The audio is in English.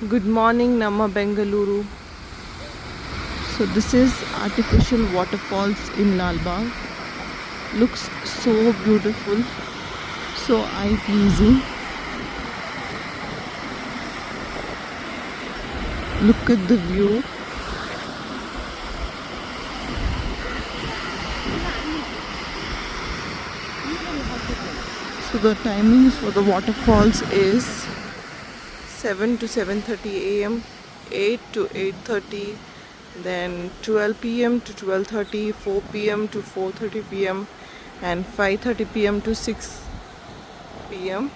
Good morning, Nama Bengaluru. So this is artificial waterfalls in Lalbagh. Looks so beautiful, so eye pleasing. Look at the view. So the timings for the waterfalls is 7 to 7:30 a.m., 8 to 8:30, then 12 p.m. to 12:30, 4 p.m. to 4:30 p.m. and 5:30 p.m. to 6 p.m.